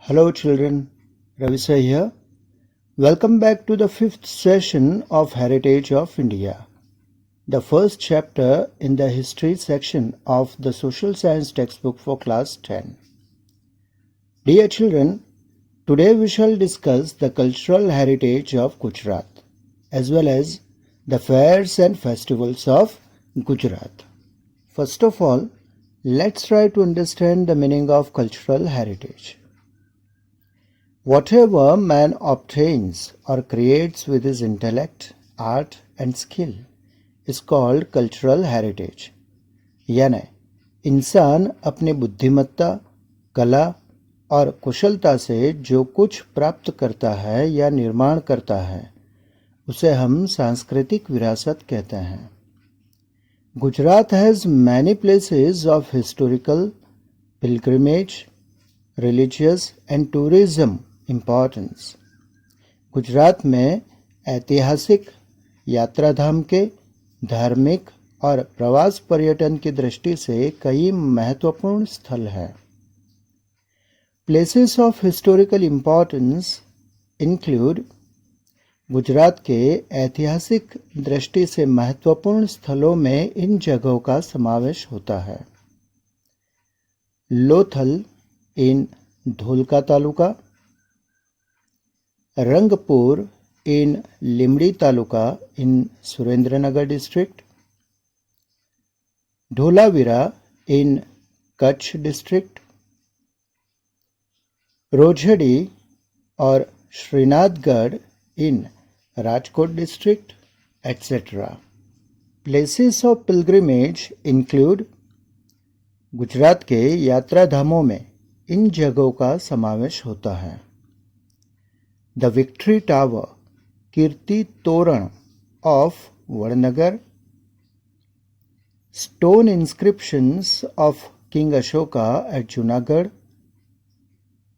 Hello children, Ravisai here. Welcome back to the fifth session of Heritage of India, the first chapter in the history section of the social science textbook for class 10. Dear children, today we shall discuss the cultural heritage of Gujarat as well as the fairs and festivals of Gujarat. First of all, let's try to understand the meaning of cultural heritage. Whatever man obtains or creates with his intellect, art and skill is called cultural heritage. यानी इंसान अपनी बुद्धिमत्ता, कला और कुशलता से जो कुछ प्राप्त करता है या निर्माण करता है उसे हम सांस्कृतिक विरासत कहते हैं. Gujarat has many places of historical, pilgrimage, religious and tourism importance. Gujarat में ऐतिहासिक, यात्रा धाम के, धार्मिक और प्रवास पर्यटन की दृष्टि से कई महत्वपूर्ण स्थल हैं. Places of historical importance include. Gujarat के ऐतिहासिक दृष्टि से महत्वपूर्ण स्थलों में इन जगहों का समावेश होता है. लोथल इन Dholka taluka, Rangpur in Limdi Taluka in Surendranagar district, Dholavira in Kutch district, Rojhadi or Srinathgarh in Rajkot district, etc. Places of pilgrimage include. Gujarat के यात्रा धामों में इन जगहों का समावेश होता है. The Victory Tower, Kirti Toran of Vadnagar, stone inscriptions of King Ashoka at Junagadh,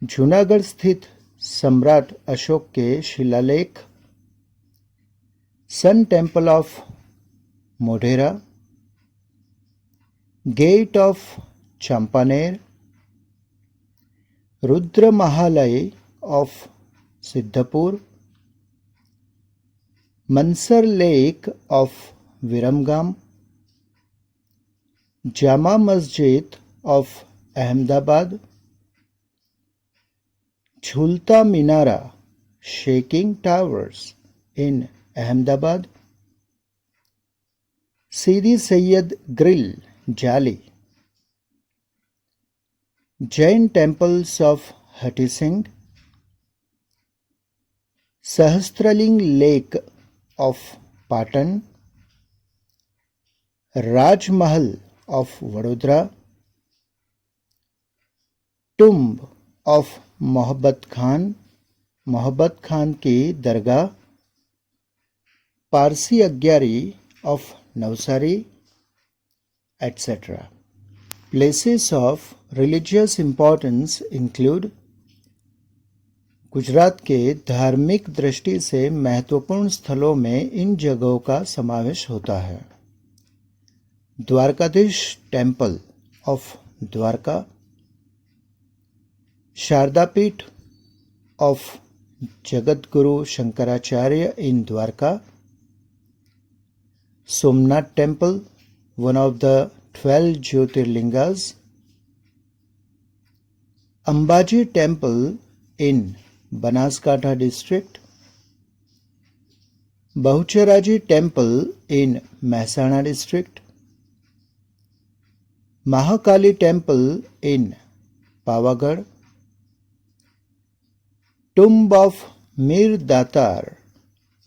Junagadh स्थित सम्राट अशोक के शिलालेख, sun temple of Modhera, gate of Champaner, Rudra Mahalaya of Siddhpur, Mansar lake of Viramgam, Jama Masjid of Ahmedabad, Jhulta Minara shaking towers in Ahmedabad, Sidi Saiyyed grill jali, Jain temples of Hathee Singh, Sahastralinga lake of Patan, Rajmahal of Vadodara, tomb of Mohabbat Khan की दरगाह, Parsi Agiyari of Navsari, etc. Places of religious importance include. Gujarat के धार्मिक दृष्टि से महत्वपूर्ण स्थलों में इन जगहों का समावेश होता है. Dwarkadhish temple of Dwarka, Sharadapeeth of Jagatguru Shankaracharya in Dwarka, Somnath temple, one of the 12 jyotirlingas, Ambaji temple in Banaskantha district, Bahucharaji temple in Mehsana district, Mahakali temple in Pavagadh, tomb of Mir Datar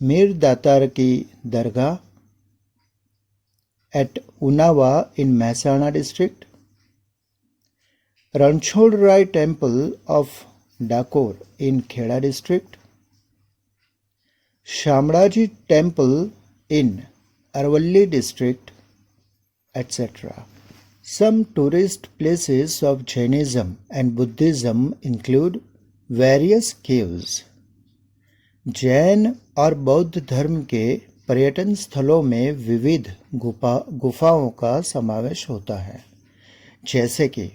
की दरगाह at Unnava in Mehsana district, Ranchhod Rai temple of Dakor in Kheda district, Shamraji temple in Aravalli district, etc. Some tourist places of Jainism and Buddhism include various caves. Jain और बौद्ध धर्म के पर्यटन स्थलों में विविध गुफाओं का समावेश होता है, जैसे कि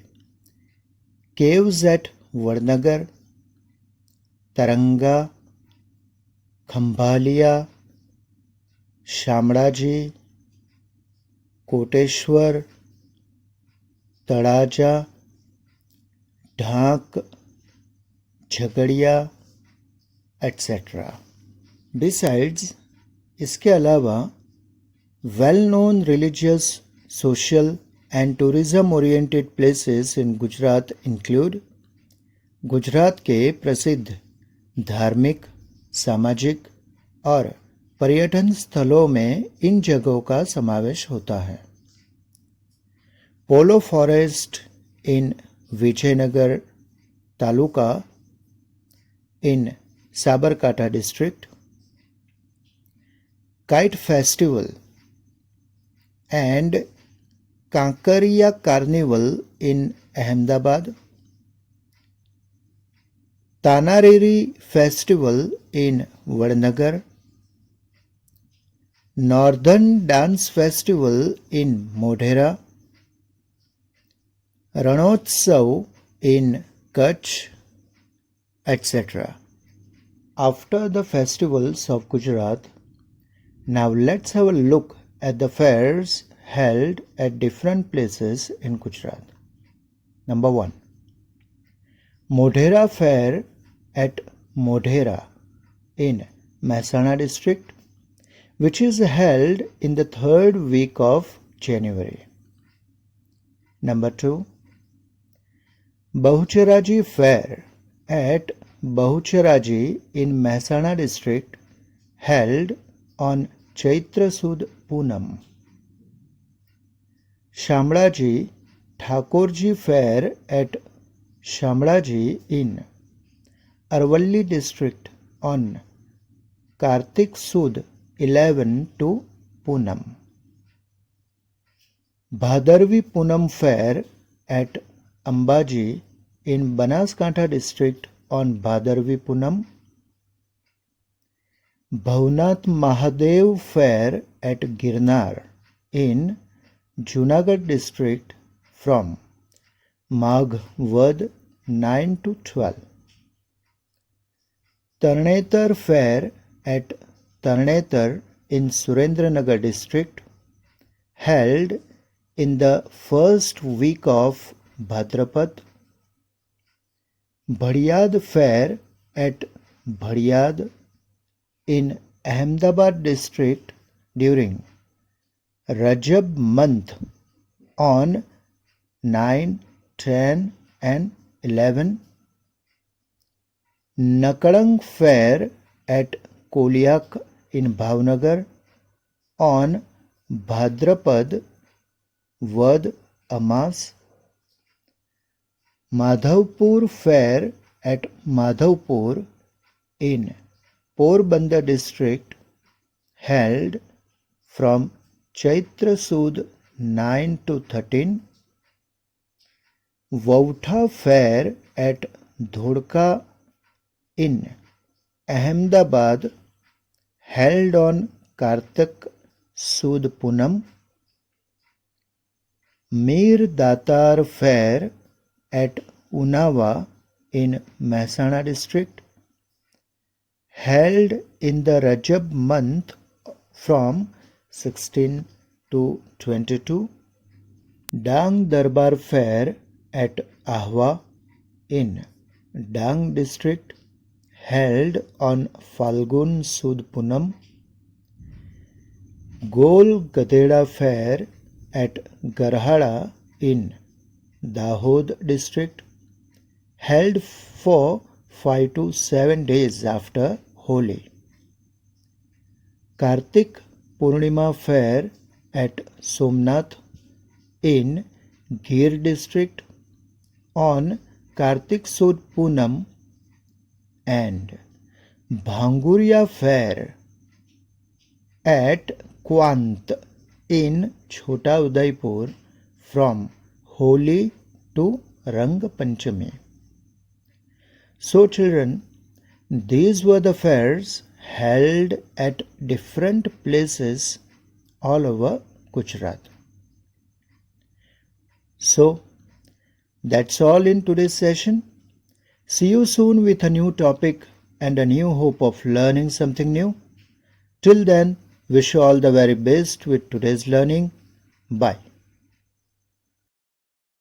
caves at Vadnagar, तरंगा, खंभालिया, शामળાજી, कोटेश्वर, तळाजा, ढाक, झगड़िया etc. Besides, इसके अलावा well known religious, social and tourism oriented places in Gujarat include Gujarat के प्रसिद्ध धार्मिक, सामाजिक और पर्यटन स्थलों में इन जगहों का समावेश होता है। Polo forest in Vijaynagar taluka in Sabarkantha district, Kite Festival and Kankariya Carnival in Ahmedabad, Tanariri Festival in Vadnagar, Northern Dance Festival in Modhera, Ranotsav in Kutch, etc. After the festivals of Gujarat, now let's have a look at the fairs held at different places in Gujarat. Number 1. Modhera Fair at Modhera in Mehsana district, which is held in the third week of January. Number 2. Bahucharaji Fair at Bahucharaji in Mehsana district, held on Chaitra Sud Poonam. शामળાજી Thakurji Fair at शामળાજી in Arvalli district on Kartik Sud 11 to Poonam. Bhadarvi Poonam Fair at Ambaji in Banaskantha district on Bhadarvi Poonam. Bhavnath Mahadev Fair at Girnar in Junagadh district from Magh Vad 9 to 12. Tarnetar Fair at Tarnetar in Surendranagar district, held in the first week of Bhadrapad. Bhadiyad Fair at Bhadiyad in Ahmedabad district during Rajab month on 9, 10 and 11. Nakalang Fair at Koliak in Bhavnagar on Bhadrapad Vad Amas. Madhavpur Fair at Madhavpur in Porbandar district, held from Chaitra Sud 9 to 13. Vautha Fair at Dhodka in Ahmedabad, held on Kartik Sud Poonam. Mir Datar Fair at Unava in Mehsana district, held in the Rajab month from 16 to 22. Dang Darbar Fair at Ahwa in Dang district, held on Falgun Sud Poonam. Gol Gadeda Fair at Garhada in Dahod district, held for 5 to 7 days after Holi. Kartik Purnima Fair at Somnath in Gir district on Kartik Sud Poonam, and Bhanguria Fair at Kwant in Chota Udaipur from Holi to Rang Panchami. So children, these were the fairs held at different places all over Gujarat. So that's all in today's session. See you soon with a new topic and a new hope of learning something new. Till then, wish you all the very best with today's learning. Bye.